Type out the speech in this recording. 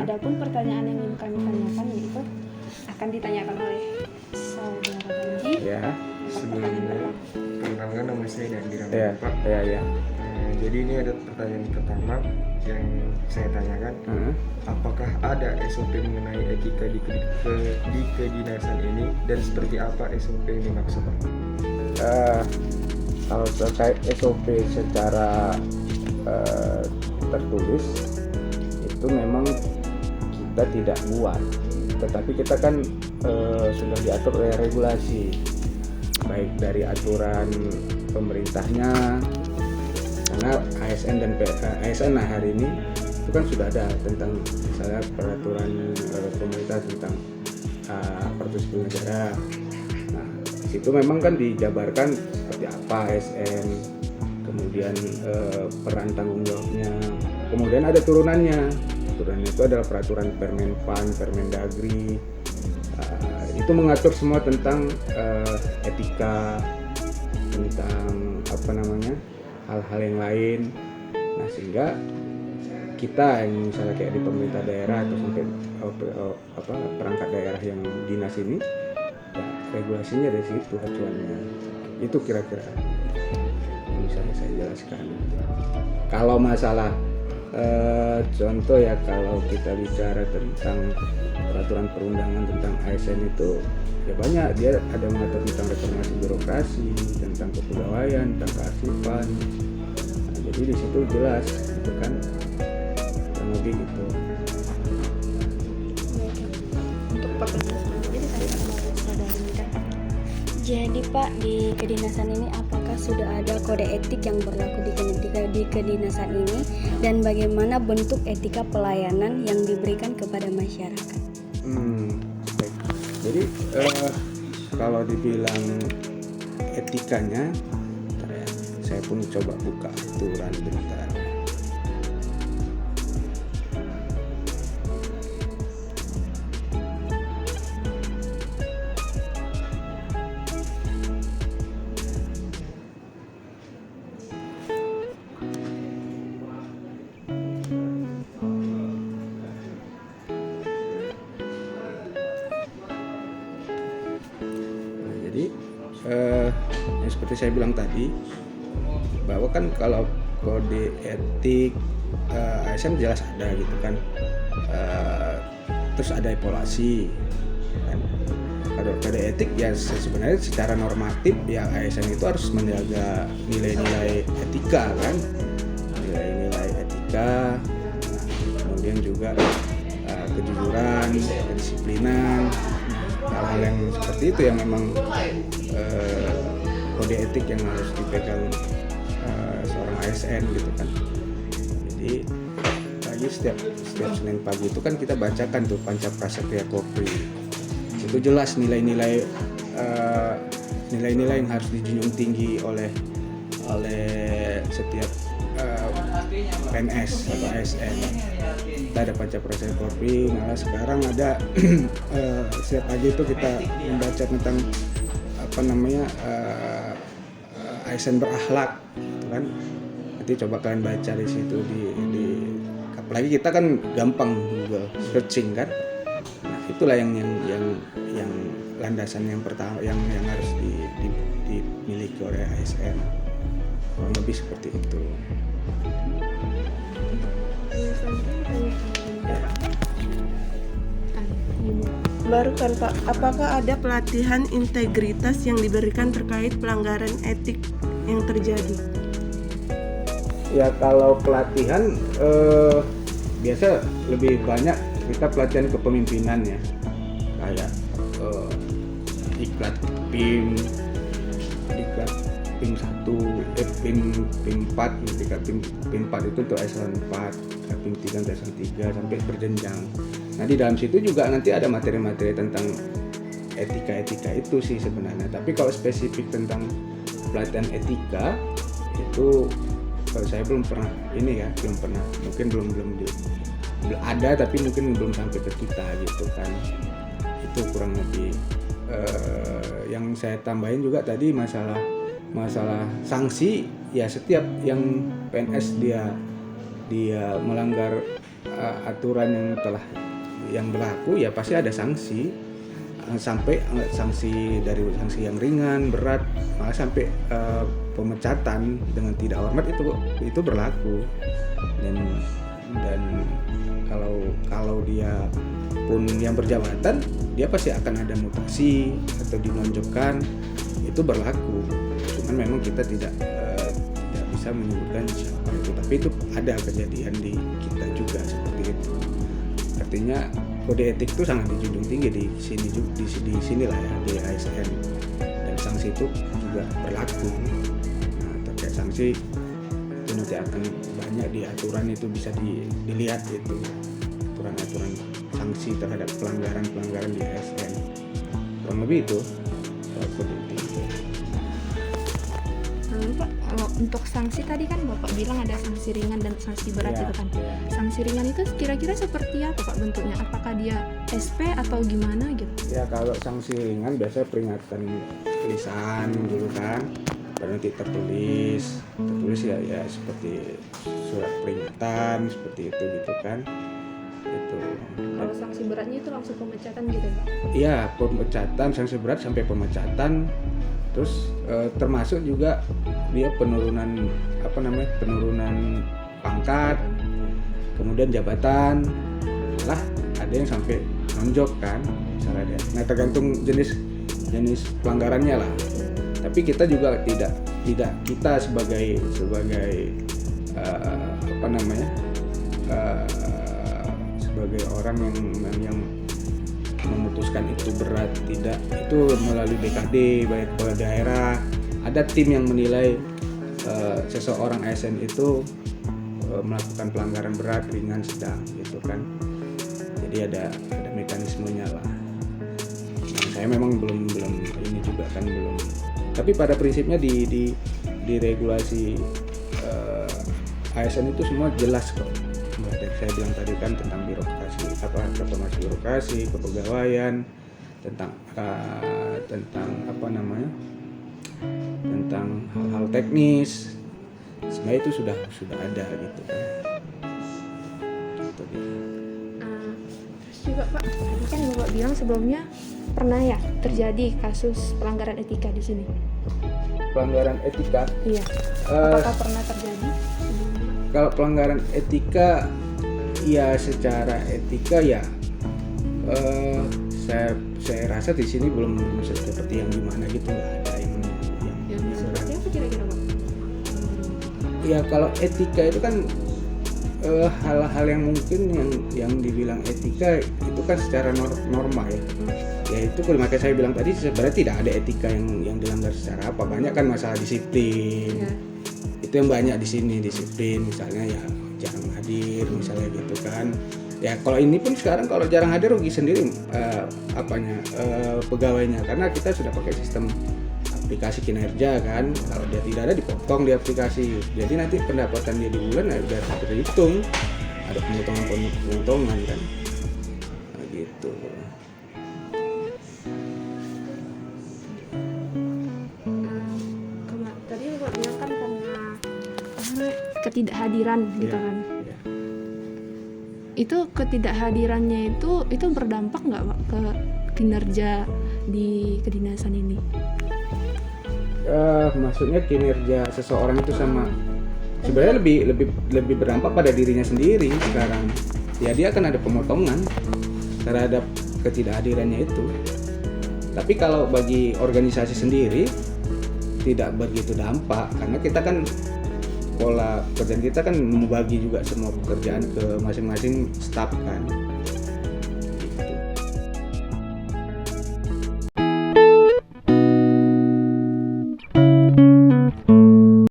Adapun pertanyaan yang ingin kami tanyakan yaitu akan ditanyakan oleh saudara Panji. Ya. Sebelumnya, perkenalkan nama saya Dandi Ya, Ramadhan, Pak. ya. Jadi ini ada pertanyaan pertama yang saya tanyakan. Apakah ada SOP mengenai etika di kedinasan ini dan seperti apa SOP yang dimaksud, Pak? Kalau terkait SOP secara tertulis itu memang kita tidak buat, tetapi kita kan sudah diatur oleh regulasi, baik dari aturan pemerintahnya, karena ASN dan ASN hari ini itu kan sudah ada tentang misalnya peraturan pemerintah tentang aparatur sipil negara. Nah, di situ memang kan dijabarkan seperti apa ASN, kemudian peran tanggung jawabnya, kemudian ada turunannya. Turunannya itu adalah peraturan Permenpan, Permendagri. Itu mengatur semua tentang etika, tentang hal-hal yang lain. Nah, sehingga kita yang misalnya kayak di pemerintah daerah atau sampai perangkat daerah yang dinas ini, ya, regulasinya dari situ acuannya. Itu kira-kira yang bisa saya jelaskan. Kalau masalah contoh ya, kalau kita bicara tentang peraturan perundangan tentang ASN itu ya banyak, dia ada mengatur tentang reformasi birokrasi, tentang kepegawaian, tentang kearsipan. Nah, jadi di situ jelas itu kan kurang lebih gitu. Untuk pertanyaan selanjutnya ditanyakan oleh saudara Mita. Jadi Pak, di kedinasan ini apakah sudah ada kode etik yang berlaku di kedinasan ini, dan bagaimana bentuk etika pelayanan yang diberikan kepada masyarakat? Baik. Jadi kalau dibilang etikanya, bentar ya, saya pun coba buka aturan bentar. Yang seperti saya bilang tadi, bahwa kan kalau kode etik ASN jelas ada gitu kan, terus ada evaluasi kan. Kalau kode etik ya sebenarnya secara normatif ya ASN itu harus menjaga nilai-nilai etika kan, nilai-nilai etika, kemudian juga kejujuran, kedisiplinan, hal-hal yang seperti itu yang memang kode etik yang harus dipegang seorang ASN gitu kan. Jadi pagi setiap Senin pagi itu kan kita bacakan tuh Panca Prasetya Kopri. Itu jelas nilai-nilai yang harus dijunjung tinggi oleh setiap PNS atau ASN. Kita ada Panca Prasetya Kopri, malah sekarang ada setiap pagi itu kita membaca tentang ASN berakhlak gitu kan. Nanti coba kalian baca di situ di apalagi kita kan gampang Google searching kan. Nah, itulah yang landasan yang pertama yang harus dimiliki oleh ASN. Kurang lebih seperti itu. Baru kan Pak, apakah ada pelatihan integritas yang diberikan terkait pelanggaran etik yang terjadi? Ya kalau pelatihan biasa lebih banyak kita pelatihan kepemimpinan ya, kayak diklat PIM 1, PIM 4, ketika PIM 4 itu untuk eselon 4, PIM 3 untuk eselon 3 sampai berjenjang. Nah di dalam situ juga nanti ada materi-materi tentang etika itu sih sebenarnya. Tapi kalau spesifik tentang pelatihan etika itu kalau saya belum pernah mungkin belum ada, tapi mungkin belum sampai ke kita gitu kan. Itu kurang lebih yang saya tambahin juga tadi masalah sanksi ya. Setiap yang PNS dia melanggar aturan yang berlaku ya pasti ada sanksi, sampai sanksi dari sanksi yang ringan, berat, malah sampai pemecatan dengan tidak hormat itu berlaku. Dan kalau dia pun yang berjabatan, dia pasti akan ada mutasi atau dinonjolkan, itu berlaku. Cuman memang kita tidak bisa menyebutkan siapa itu, tapi itu ada kejadian di kita juga seperti itu. Artinya kode etik itu sangat dijunjung tinggi di sini lah ya, di ASN, dan sanksi itu juga berlaku. Nah, terkait sanksi itu nanti akan banyak di aturan, itu bisa dilihat itu aturan sanksi terhadap pelanggaran di ASN. Kurang lebih itu kode etik. Pak, kalau untuk sanksi tadi kan Bapak bilang ada sanksi ringan dan sanksi berat gitu kan. Sanksi ringan itu kira-kira seperti apa Pak bentuknya? Apakah dia SP atau gimana gitu? Ya kalau sanksi ringan biasanya peringatan lisan dulu kan, nanti tertulis ya seperti surat peringatan seperti itu gitu kan. Itu. Kalau sanksi beratnya itu langsung pemecatan gitu Pak? Iya, pemecatan, sanksi berat sampai pemecatan. Terus termasuk juga dia penurunan pangkat, kemudian jabatan, malah ada yang sampai nonjok kan misalnya dia. Nah tergantung jenis pelanggarannya lah. Tapi kita juga tidak kita sebagai sebagai orang yang memutuskan itu berat tidak, itu melalui BKD, baik kepala daerah, ada tim yang menilai seseorang ASN itu melakukan pelanggaran berat, ringan, sedang gitu kan. Jadi ada mekanismenya lah. Nah, saya memang belum ini juga kan belum. Tapi pada prinsipnya di regulasi ASN itu semua jelas kok. Saya bilang tadi kan tentang birokrasi, reformasi birokrasi, kepegawaian, tentang hal-hal teknis, sebenarnya itu sudah ada gitu kan. Gitu dia. Terus juga Pak, tadi kan Bapak bilang sebelumnya pernah ya terjadi kasus pelanggaran etika di sini. Pelanggaran etika? Iya. Apakah pernah terjadi? Kalau pelanggaran etika, ya secara etika ya saya rasa di sini belum seperti yang gimana gitu, nggak ada yang seperti apa kira-kira Pak? Ya kalau etika itu kan hal-hal yang mungkin yang dibilang etika itu kan secara normal ya. Ya itu makanya saya bilang tadi sebenarnya tidak ada etika yang dilanggar secara apa, banyak kan masalah disiplin. Ya. Itu yang banyak di sini, disiplin misalnya ya jarang hadir misalnya gitu kan. Ya kalau ini pun sekarang kalau jarang hadir rugi sendiri pegawainya, karena kita sudah pakai sistem aplikasi kinerja kan. Kalau dia tidak ada dipotong di aplikasi, jadi nanti pendapatan dia di bulan udah terhitung, ada pemotongan kan. Nah, gitu. Tadi Bapak bilang kan karena ketidakhadiran gitu kan. Itu ketidakhadirannya itu berdampak nggak Pak ke kinerja di kedinasan ini? Maksudnya kinerja seseorang itu sama sebenarnya lebih berdampak pada dirinya sendiri sekarang. Ya dia akan ada pemotongan terhadap ketidakhadirannya itu. Tapi kalau bagi organisasi sendiri tidak begitu dampak, karena kita kan pola pekerjaan kita kan membagi juga semua pekerjaan ke masing-masing staf kan.